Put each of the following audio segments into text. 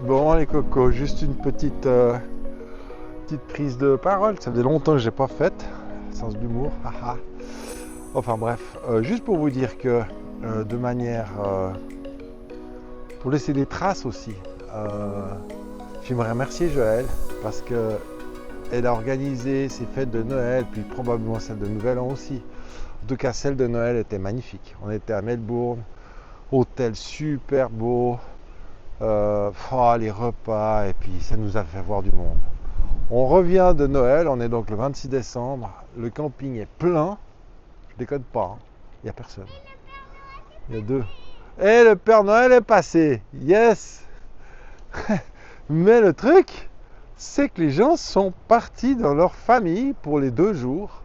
Bon les cocos, juste une petite prise de parole. Ça faisait longtemps que j'ai pas faite. Sens d'humour, haha. Enfin bref, juste pour vous dire que de manière pour laisser des traces aussi, j'aimerais remercier Joël parce que elle a organisé ses fêtes de Noël, puis probablement celle de Nouvel An aussi. En tout cas, celle de Noël était magnifique. On était à Melbourne, hôtel super beau, les repas, et puis ça nous a fait voir du monde. On revient de Noël, on est donc le 26 décembre, le camping est plein, je déconne pas, il n'y a personne. Il y a deux. Et le Père Noël est passé, yes. Mais le truc, c'est que les gens sont partis dans leur famille pour les 2 jours.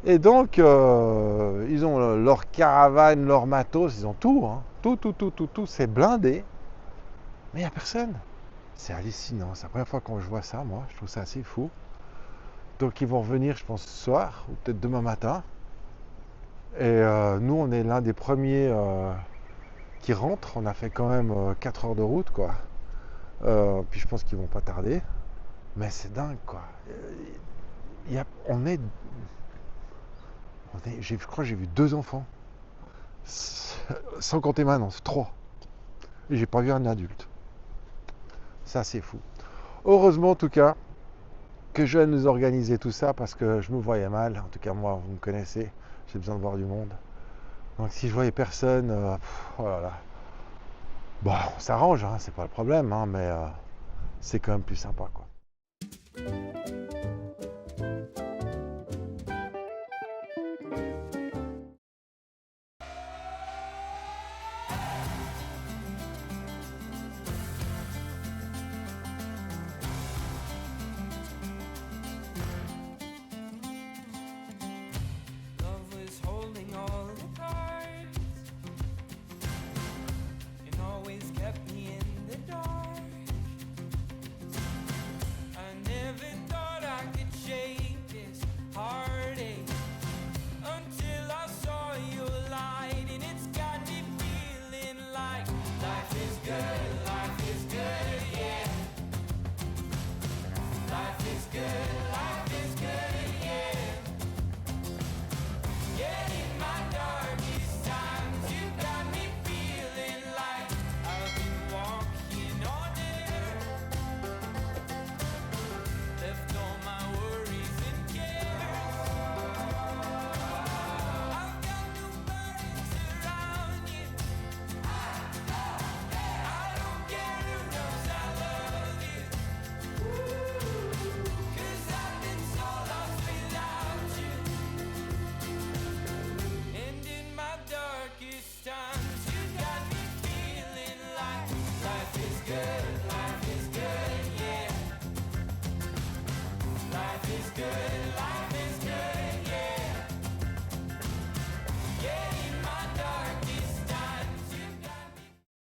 Et donc, ils ont leur caravane, leur matos, ils ont tout, hein. Tout, c'est blindé. Mais il n'y a personne. C'est hallucinant, c'est la première fois que je vois ça, moi, je trouve ça assez fou. Donc ils vont revenir, je pense, ce soir, ou peut-être demain matin. Et nous, on est l'un des premiers qui rentrent. On a fait quand même 4 heures de route, quoi. Puis je pense qu'ils vont pas tarder. Mais c'est dingue, quoi. Je crois que j'ai vu 2 enfants. Sans compter Manon, 3. Et j'ai pas vu un adulte. Ça, c'est fou. Heureusement, en tout cas, que je nous organisais tout ça parce que je me voyais mal. En tout cas, moi, vous me connaissez, j'ai besoin de voir du monde. Donc, si je voyais personne, oh là là. Bon, on s'arrange, hein, c'est pas le problème, hein, mais c'est quand même plus sympa, quoi.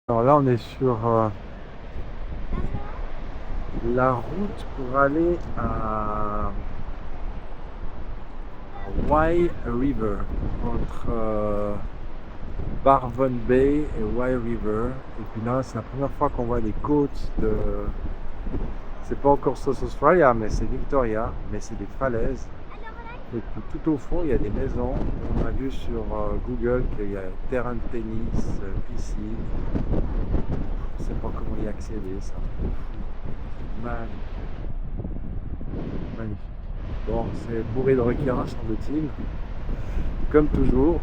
Alors là, on est sur la route pour aller à Wye River, entre Barwon Bay et Wye River. Et puis là, c'est la première fois qu'on voit les côtes de... C'est pas encore South Australia, mais c'est Victoria, mais c'est des falaises. Et puis tout au fond, il y a des maisons. On a vu sur Google qu'il y a terrain de tennis, piscine. Je ne sais pas comment y accéder, ça. Magnifique. Bon, c'est bourré de requins, semble-t-il. Comme toujours.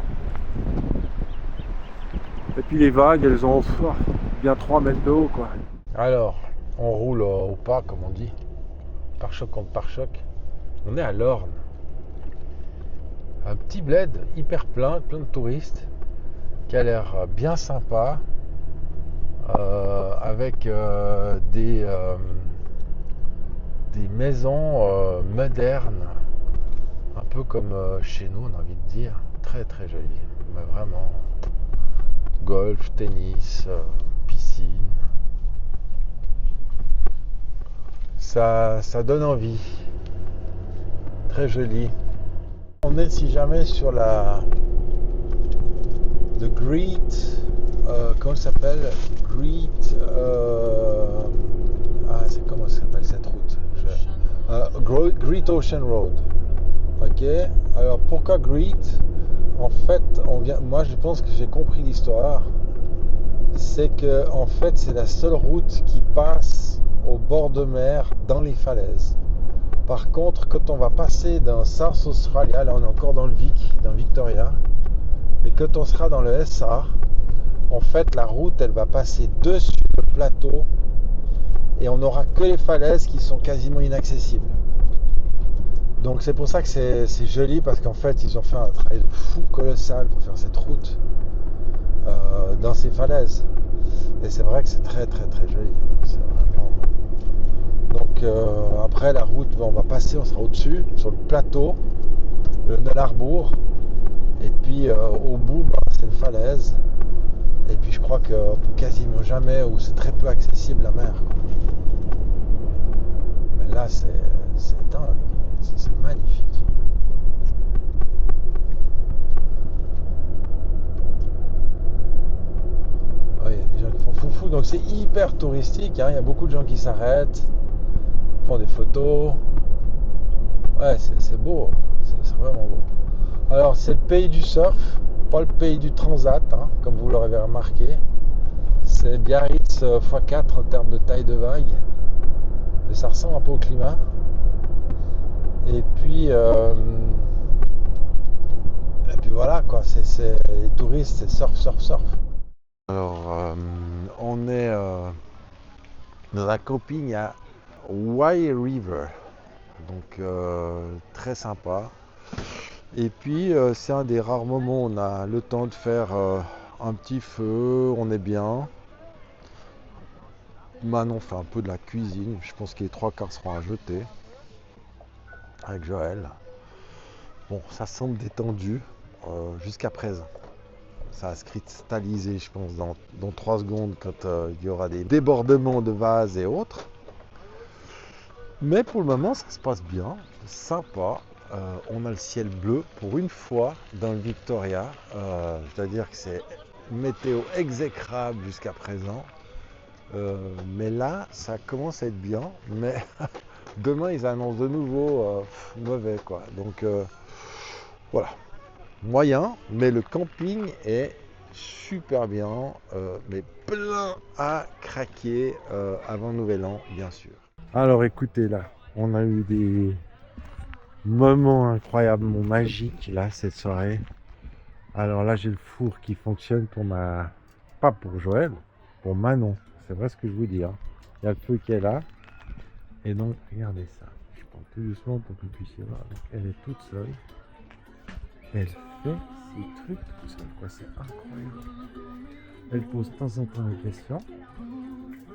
Et puis les vagues, elles ont bien 3 mètres de haut, quoi. Alors, on roule au pas, comme on dit. Pare-choc contre pare-choc. On est à Lorne. Un petit bled hyper plein de touristes, qui a l'air bien sympa, avec des maisons modernes, un peu comme chez nous, on a envie de dire, très très joli, mais vraiment golf, tennis, piscine, ça donne envie, très joli. On est si jamais sur la The Great comment ça s'appelle? C'est comment ça s'appelle cette route? Great Ocean Road. Ok. Alors pourquoi Great? En fait, moi je pense que j'ai compris l'histoire. C'est que en fait c'est la seule route qui passe au bord de mer dans les falaises. Par contre, quand on va passer dans South Australia, là on est encore dans le Vic, dans Victoria, mais quand on sera dans le SA, en fait la route elle va passer dessus le plateau et on n'aura que les falaises qui sont quasiment inaccessibles. Donc c'est pour ça que c'est joli, parce qu'en fait ils ont fait un travail de fou colossal pour faire cette route dans ces falaises. Et c'est vrai que c'est très très très joli. C'est vraiment... Donc après la route, on va passer, on sera au-dessus, sur le plateau, le Nullarbor. Et puis au bout, c'est une falaise. Et puis je crois qu'on peut quasiment jamais, ou c'est très peu accessible, la mer, quoi. Mais là c'est dingue, c'est magnifique. Il y a des gens qui font foufou, donc c'est hyper touristique, hein. Il y a beaucoup de gens qui s'arrêtent, font des photos. Ouais, c'est beau, c'est vraiment beau. Alors c'est le pays du surf, pas le pays du transat, hein, comme vous l'aurez remarqué. C'est Biarritz x4 en termes de taille de vague, mais ça ressemble un peu au climat. Et puis voilà quoi, c'est les touristes, c'est surf. Alors on est dans la camping à Wye River, donc très sympa. Et puis c'est un des rares moments où on a le temps de faire un petit feu, on est bien. Manon fait un peu de la cuisine, je pense que les 3/4 seront à jeter avec Joël. Bon, ça semble détendu jusqu'à présent. Ça va se cristalliser, je pense, dans 3 secondes quand il y aura des débordements de vases et autres. Mais pour le moment, ça se passe bien, sympa. On a le ciel bleu pour une fois dans le Victoria. C'est-à-dire que c'est météo exécrable jusqu'à présent. Mais là, ça commence à être bien. Mais demain, ils annoncent de nouveau mauvais, quoi. Donc voilà. Moyen, mais le camping est super bien, mais plein à craquer avant le nouvel an, bien sûr. Alors écoutez, là, on a eu des moments incroyablement magiques là cette soirée. Alors là, j'ai le four qui fonctionne pour pas pour Joël, pour Manon. C'est vrai ce que je vous dis, hein. Il y a le feu qui est là. Et donc, regardez ça. Je prends tout doucement pour que vous puissiez voir. Donc, elle est toute seule. Elle fait ces trucs tout seul, quoi. C'est incroyable. Elle pose de temps en temps des questions.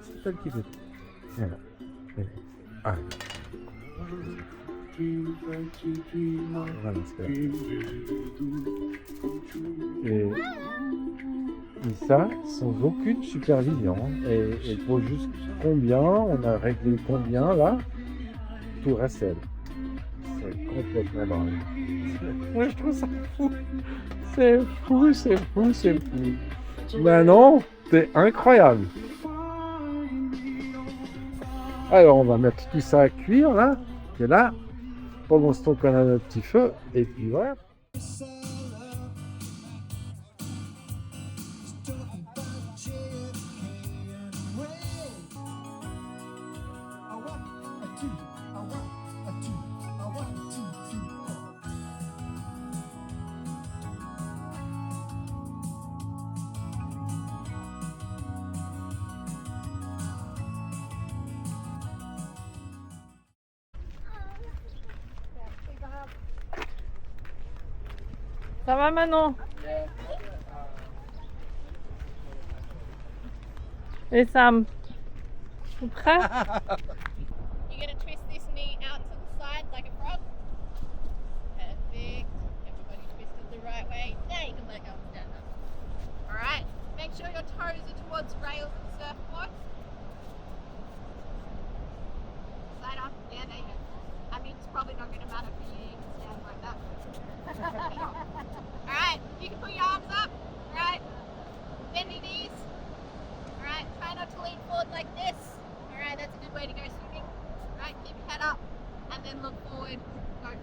C'est elle qui fait tout. Voilà. Ah. Voilà ce qu'elle a. Et ça, sans aucune supervision. Et elle pose juste combien. On a réglé combien là. Tout reste elle. C'est complètement dingue. Moi je trouve ça fou. C'est fou. Maintenant, c'est incroyable. Alors on va mettre tout ça à cuire là. Et là, pendant ce temps qu'on a notre petit feu. Et puis voilà. Ça va Manon? Et Sam? Vous prêt? You're going to twist this knee out to the side like a frog. Perfect. Everybody twisted the right way. Now you can let go and stand up. Alright, make sure your toes are towards rails and surfboard. Side up. Yeah, there you go. I mean, it's probably not going to matter for you. You can stand like that. Alright, you can put your arms up. Alright, bend your knees. like this. Alright, that's a good way to go swimming. Right, keep your head up and then look forward, go forward.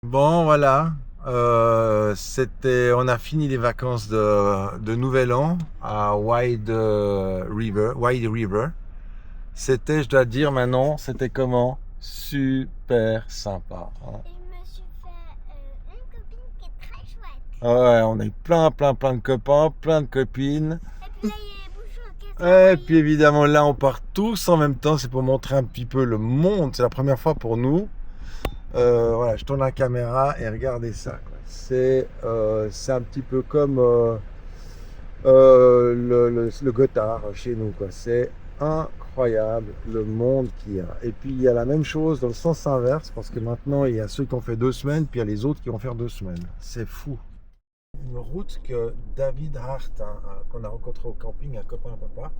Bon, voilà. On a fini les vacances de Nouvel An à Wide River. C'était, je dois dire maintenant, c'était comment? Super sympa. Hein. Et je me suis fait une copine qui est très chouette. Ouais, on a eu plein de copains, plein de copines. Et puis là, il y a les bouchons qui sont Et envoyés. puis évidemment, là, on part tous en même temps. C'est pour montrer un petit peu le monde. C'est la première fois pour nous. Voilà, je tourne la caméra et regardez ça, quoi. C'est un petit peu comme le Gothard chez nous, quoi. C'est incroyable le monde qu'il y a. Et puis il y a la même chose dans le sens inverse, parce que maintenant il y a ceux qui ont fait 2 semaines, puis il y a les autres qui vont faire 2 semaines. C'est fou. Une route que David Hart, qu'on a rencontré au camping, un copain à papa,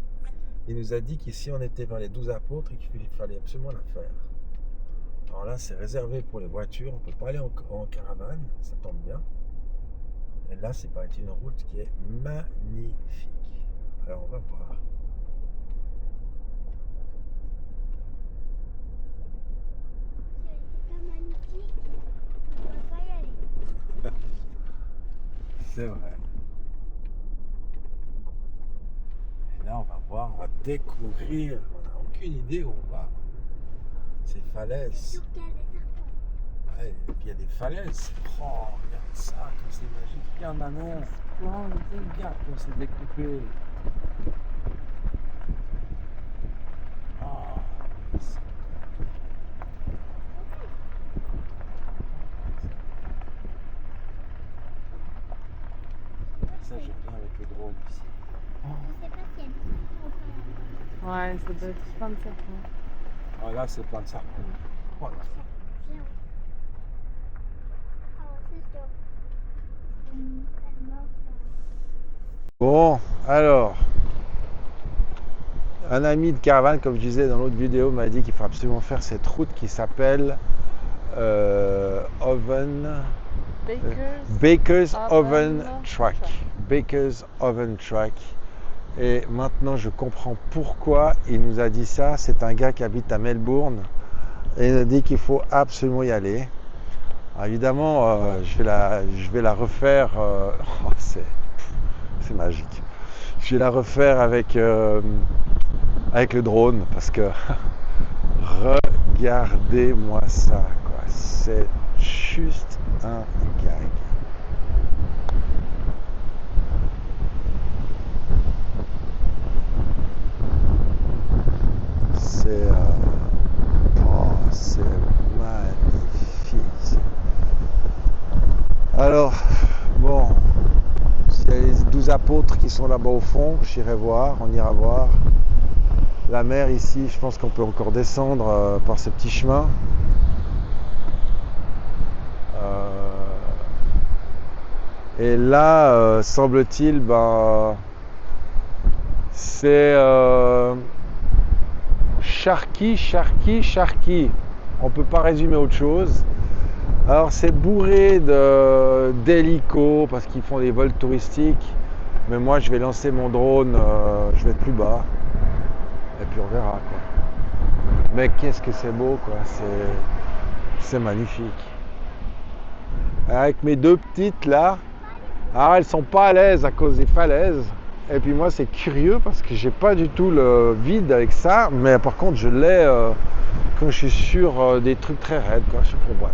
il nous a dit qu'ici on était vers les 12 apôtres et qu'il fallait absolument la faire. Alors là, c'est réservé pour les voitures, on ne peut pas aller en caravane, ça tombe bien. Et là, c'est pas une route qui est magnifique. Alors, on va voir. C'est pas magnifique. On va pas y aller. C'est vrai. Et là, on va voir, on va découvrir. On n'a aucune idée où on va. Ces falaises. Surtout qu'il y a des serpents. Ouais, et puis il y a des falaises. Oh, regarde ça, comme c'est magique. Regarde Manon. Regarde comme c'est découpé. Oh, c'est... Ça, je viens avec le drone ici. Je sais pas s'il y a des serpents ou pas. Ouais, ça doit être plein de serpents. Ah, là, c'est plein de serpents. Oh, là. Viens. Oh, c'est chaud. Ça mord. Bon, alors, un ami de caravane, comme je disais dans l'autre vidéo, m'a dit qu'il faut absolument faire cette route qui s'appelle Baker's Oven Track. Baker's Oven Track. Et maintenant, je comprends pourquoi il nous a dit ça. C'est un gars qui habite à Melbourne et il nous a dit qu'il faut absolument y aller. Alors, évidemment, je vais la refaire. Oh, c'est magique. Je vais la refaire avec le drone parce que regardez-moi ça, quoi. C'est juste un gag. C'est magnifique. Alors, bon, s'il y a les 12 apôtres qui sont là-bas au fond, j'irai voir, on ira voir. La mer ici, je pense qu'on peut encore descendre par ce petit chemin. Et là, semble-t-il, c'est Sharky. On peut pas résumer autre chose. Alors c'est bourré d'hélicos parce qu'ils font des vols touristiques. Mais moi je vais lancer mon drone, je vais être plus bas. Et puis on verra, quoi. Mais qu'est-ce que c'est beau, quoi. C'est magnifique. Avec mes 2 petites là, alors elles sont pas à l'aise à cause des falaises. Et puis moi c'est curieux parce que j'ai pas du tout le vide avec ça, mais par contre je l'ai quand je suis sur des trucs très raides, quoi. Bref.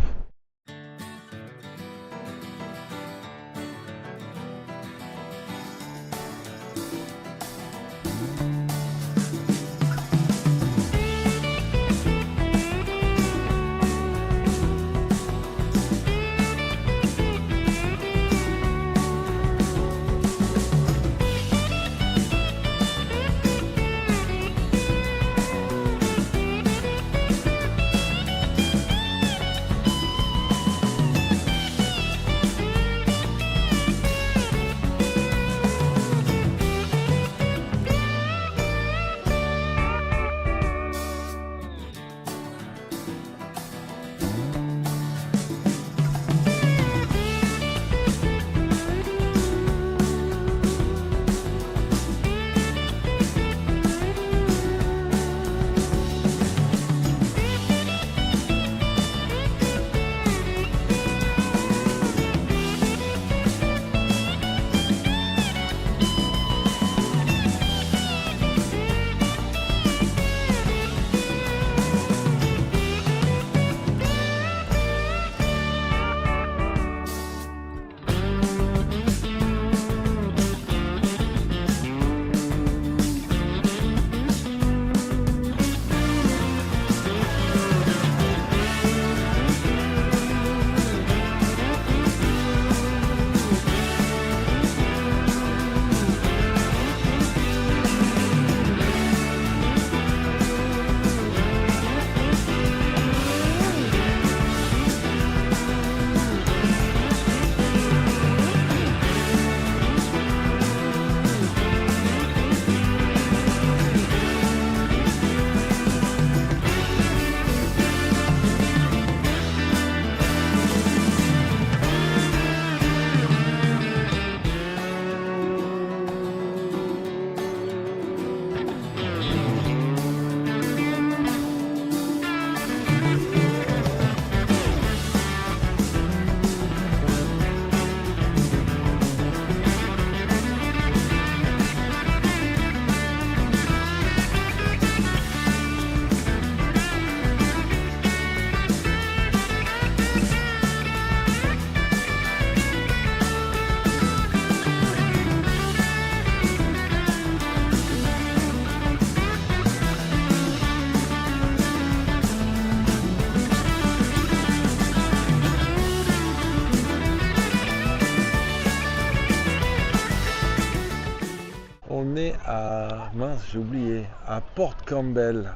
mince, j'ai oublié. À Port Campbell.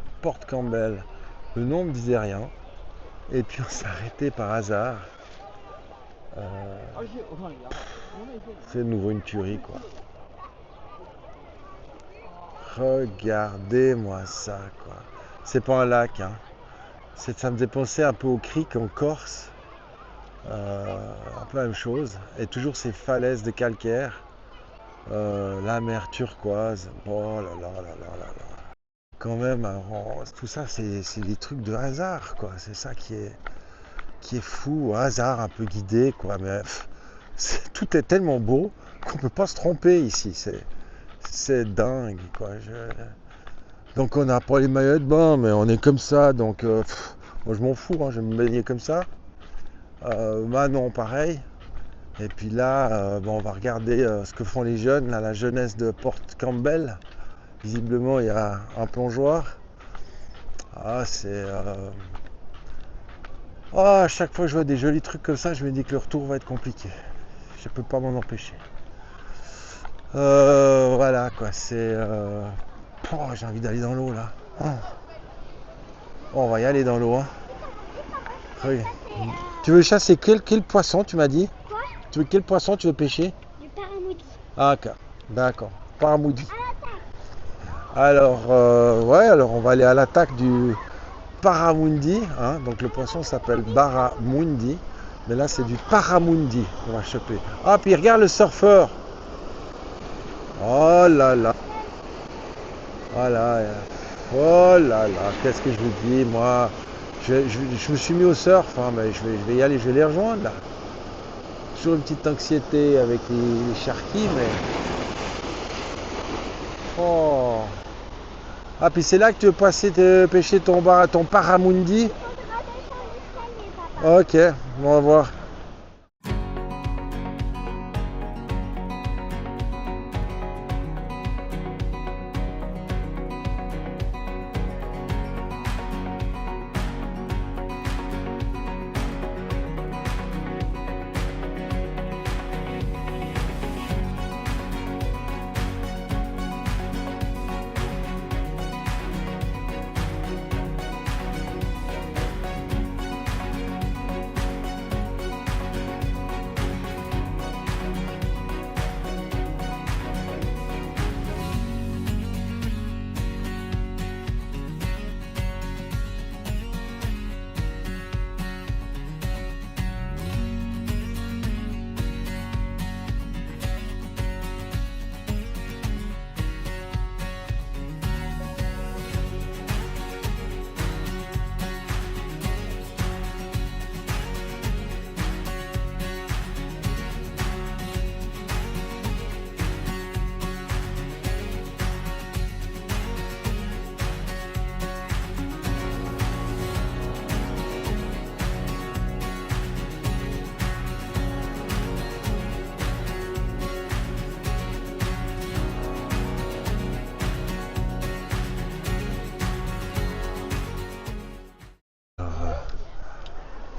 Le nom me disait rien. Et puis on s'est arrêté par hasard. C'est de nouveau une tuerie, quoi. Regardez-moi ça, quoi. C'est pas un lac, hein. Ça me faisait penser un peu au Cric en Corse. Un peu la même chose. Et toujours ces falaises de calcaire. La mer turquoise. Oh là là là là là là. Quand même, alors, tout ça, c'est des trucs de hasard, quoi. C'est ça qui est fou. Hasard un peu guidé, quoi. Mais tout est tellement beau qu'on peut pas se tromper ici. C'est dingue, quoi. Donc on n'a pas les maillots de bain, mais on est comme ça. Donc moi je m'en fous, hein, je vais me baigner comme ça. Manon pareil. Et puis là, on va regarder ce que font les jeunes, là, la jeunesse de Port Campbell. Visiblement il y a un plongeoir. Ah à chaque fois que je vois des jolis trucs comme ça, je me dis que le retour va être compliqué. Je peux pas m'en empêcher. Voilà quoi, j'ai envie d'aller dans l'eau là. On va y aller dans l'eau. Hein. Regarde. Tu veux chasser quel poisson, tu m'as dit? Quoi? Quel poisson tu veux pêcher? Du paramoudi. Ah d'accord. Paramoudi. Alors on va aller à l'attaque du Paramundi. Hein. Donc le poisson s'appelle Barramundi. Mais là c'est du Paramundi qu'on va choper. Ah puis regarde le surfeur. Oh là là. Voilà. Oh là là. Qu'est-ce que je vous dis, moi. Je me suis mis au surf, hein, mais je vais y aller, je vais les rejoindre là. Toujours une petite anxiété avec les charquis, mais. Oh. Ah puis c'est là que tu veux passer pêcher ton Paramundi. Ok, on va voir.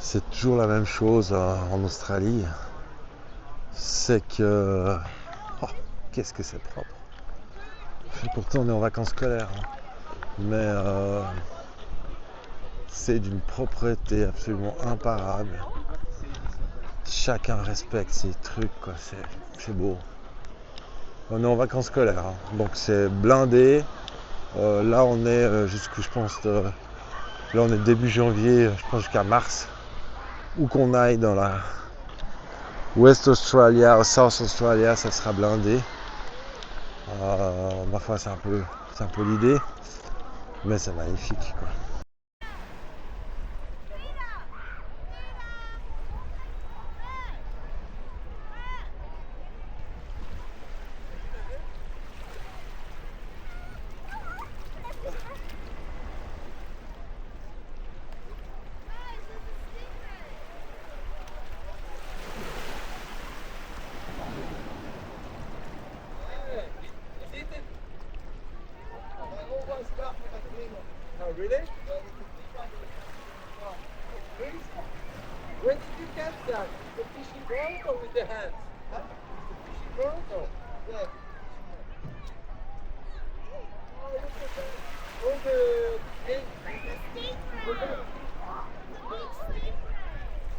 C'est toujours la même chose en Australie. C'est que... Oh, qu'est-ce que c'est propre. Et pourtant on est en vacances scolaires. Hein. Mais c'est d'une propreté absolument imparable. Chacun respecte ses trucs, quoi. C'est beau. On est en vacances scolaires. Hein. Donc c'est blindé. Là on est jusqu'à, je pense, là on est début janvier, je pense jusqu'à mars. Où qu'on aille dans la West Australia ou South Australia, ça sera blindé. Ma foi, c'est un peu l'idée, mais c'est magnifique, quoi. Oh, really? Where did you catch that? The fishing rod or with the hands? Huh? The fishing rod or? Yeah. thing?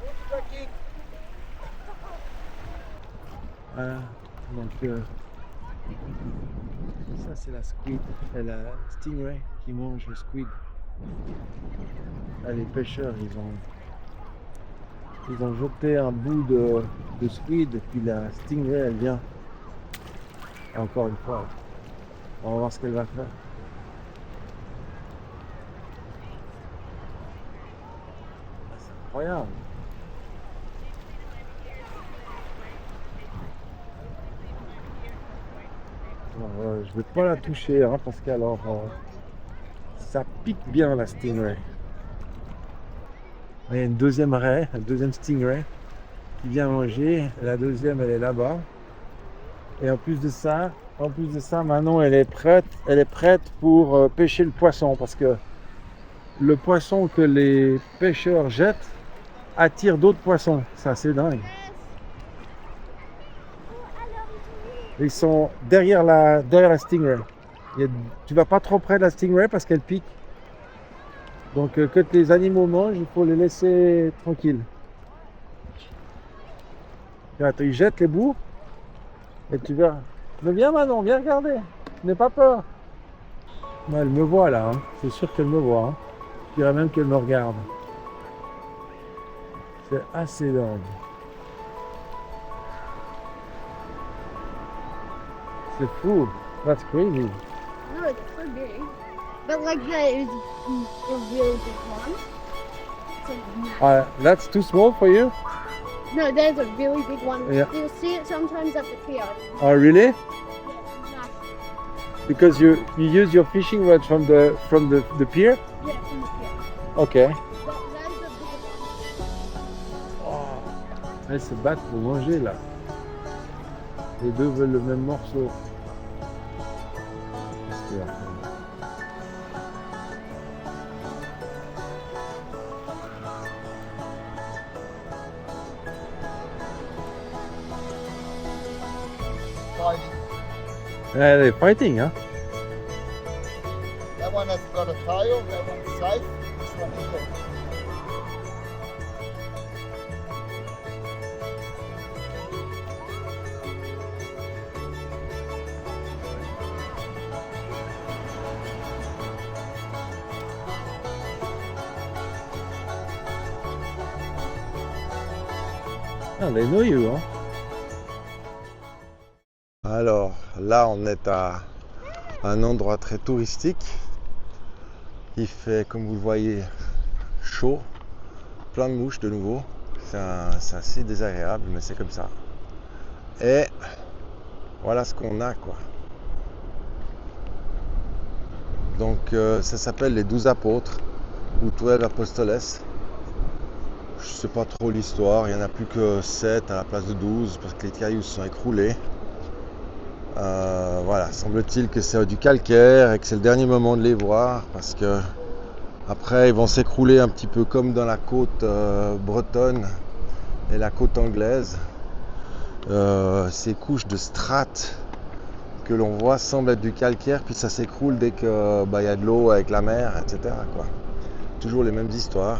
What's tracking? Voilà, donc ça c'est la squid, et la stingray qui mange le squid. Là, les pêcheurs ils ont jeté un bout de squid et puis la stingray elle vient. Et encore une fois, on va voir ce qu'elle va faire. C'est incroyable. Alors, je vais pas la toucher hein, parce qu'alors ça pique bien la stingray. Il y a une deuxième raie, une deuxième stingray qui vient manger. La deuxième elle est là-bas. Et en plus de ça, Manon elle est prête pour pêcher le poisson parce que le poisson que les pêcheurs jettent attire d'autres poissons. C'est assez dingue. Ils sont derrière la stingray. Tu vas pas trop près de la stingray parce qu'elle pique. Donc quand les animaux mangent, il faut les laisser tranquilles. Attends, ils jettent les bouts et tu verras. Mais viens Manon, viens regarder. N'aie pas peur. Elle me voit là, hein. C'est sûr qu'elle me voit. Hein. Je dirais même qu'elle me regarde. C'est assez dingue. C'est fou. That's crazy. No, they're so big. But like that is a really big one. It's like, That's too small for you? no, there's a really big one. Yeah. You'll see it sometimes at the pier. Oh really? Yeah, it's nice. Because you use your fishing rod from the pier? Yeah, from the pier. Okay. That is a bigger one. Elles se battent pour manger là. Les deux veulent le même morceau. They're fighting, huh? That one has got a tail, that one's safe, this one isn't. Ah, they know you, hein? Alors là on est à un endroit très touristique. Il fait, comme vous le voyez, chaud, plein de mouches de nouveau. C'est assez désagréable mais c'est comme ça. Et voilà ce qu'on a quoi. Donc ça s'appelle les 12 apôtres ou 12 apostoles. Je sais pas trop l'histoire, il n'y en a plus que 7 à la place de 12 parce que les cailloux se sont écroulés. Voilà, semble-t-il que c'est du calcaire et que c'est le dernier moment de les voir parce que après ils vont s'écrouler un petit peu comme dans la côte bretonne et la côte anglaise. Ces couches de strates que l'on voit semblent être du calcaire puis ça s'écroule dès que y a de l'eau avec la mer, etc. quoi. Toujours les mêmes histoires.